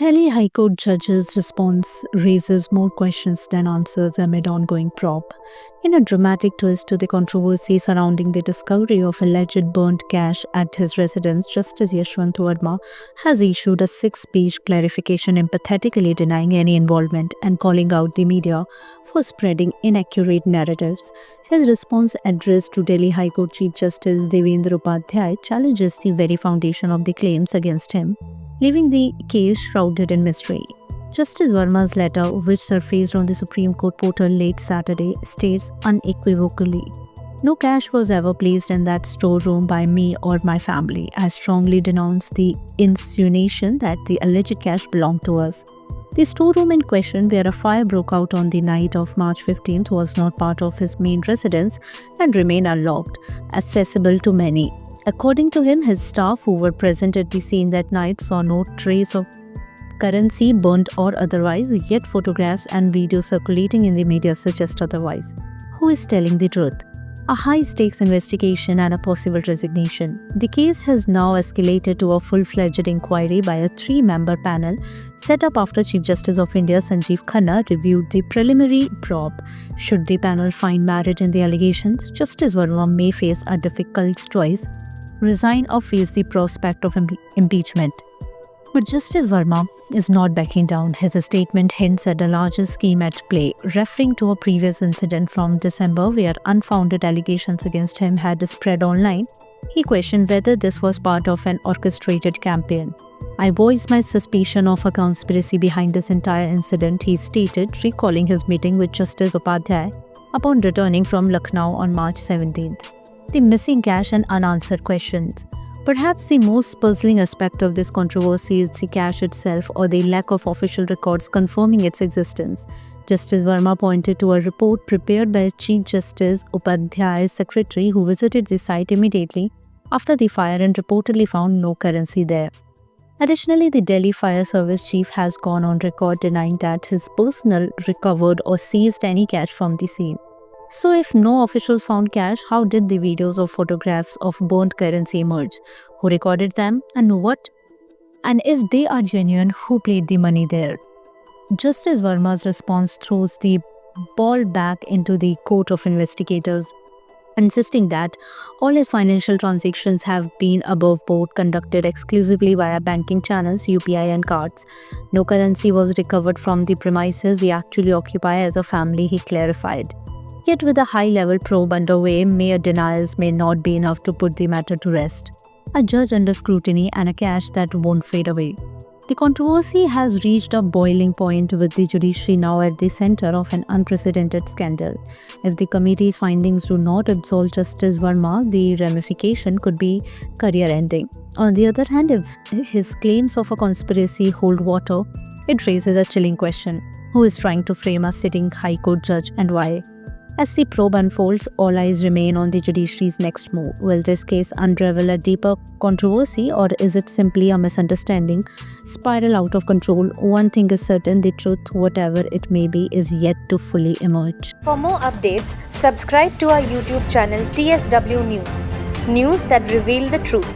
Delhi High Court judge's response raises more questions than answers amid ongoing probe. In a dramatic twist to the controversy surrounding the discovery of alleged burnt cash at his residence, Justice Yashwant Verma has issued a 6-page clarification empathetically denying any involvement and calling out the media for spreading inaccurate narratives. His response addressed to Delhi High Court Chief Justice Devendra Upadhyay challenges the very foundation of the claims against him, leaving the case shrouded in mystery. Justice Verma's letter, which surfaced on the Supreme Court portal late Saturday, states unequivocally, "No cash was ever placed in that storeroom by me or my family. I strongly denounce the insinuation that the alleged cash belonged to us." The storeroom in question, where a fire broke out on the night of March 15th, was not part of his main residence and remained unlocked, accessible to many. According to him, his staff who were present at the scene that night saw no trace of currency burnt or otherwise, yet photographs and videos circulating in the media suggest otherwise. Who is telling the truth? A high-stakes investigation and a possible resignation. The case has now escalated to a full-fledged inquiry by a 3-member panel set up after Chief Justice of India Sanjeev Khanna reviewed the preliminary probe. Should the panel find merit in the allegations, Justice Verma may face a difficult choice: resign or face the prospect of impeachment. But Justice Verma is not backing down. His statement hints at a larger scheme at play, referring to a previous incident from December where unfounded allegations against him had spread online. He questioned whether this was part of an orchestrated campaign. "I voiced my suspicion of a conspiracy behind this entire incident," he stated, recalling his meeting with Justice Upadhyay upon returning from Lucknow on March 17th. The missing cash and unanswered questions. Perhaps the most puzzling aspect of this controversy is the cash itself, or the lack of official records confirming its existence. Justice Verma pointed to a report prepared by Chief Justice Upadhyay's secretary, who visited the site immediately after the fire and reportedly found no currency there. Additionally, the Delhi Fire Service chief has gone on record denying that his personnel recovered or seized any cash from the scene. So if no officials found cash, how did the videos or photographs of burnt currency emerge? Who recorded them and what? And if they are genuine, who played the money there? Justice Verma's response throws the ball back into the court of investigators, insisting that all his financial transactions have been above board, conducted exclusively via banking channels, UPI and cards. No currency was recovered from the premises we actually occupy as a family, he clarified. Yet with a high-level probe underway, mere denials may not be enough to put the matter to rest. A judge under scrutiny and a cash that won't fade away. The controversy has reached a boiling point, with the judiciary now at the center of an unprecedented scandal. If the committee's findings do not absolve Justice Verma, the ramification could be career-ending. On the other hand, if his claims of a conspiracy hold water, it raises a chilling question: who is trying to frame a sitting High Court judge and why? As the probe unfolds, all eyes remain on the judiciary's next move. Will this case unravel a deeper controversy, or is it simply a misunderstanding spiral out of control? One thing is certain: the truth, whatever it may be, is yet to fully emerge. For more updates, subscribe to our YouTube channel TSW News. News that reveal the truth.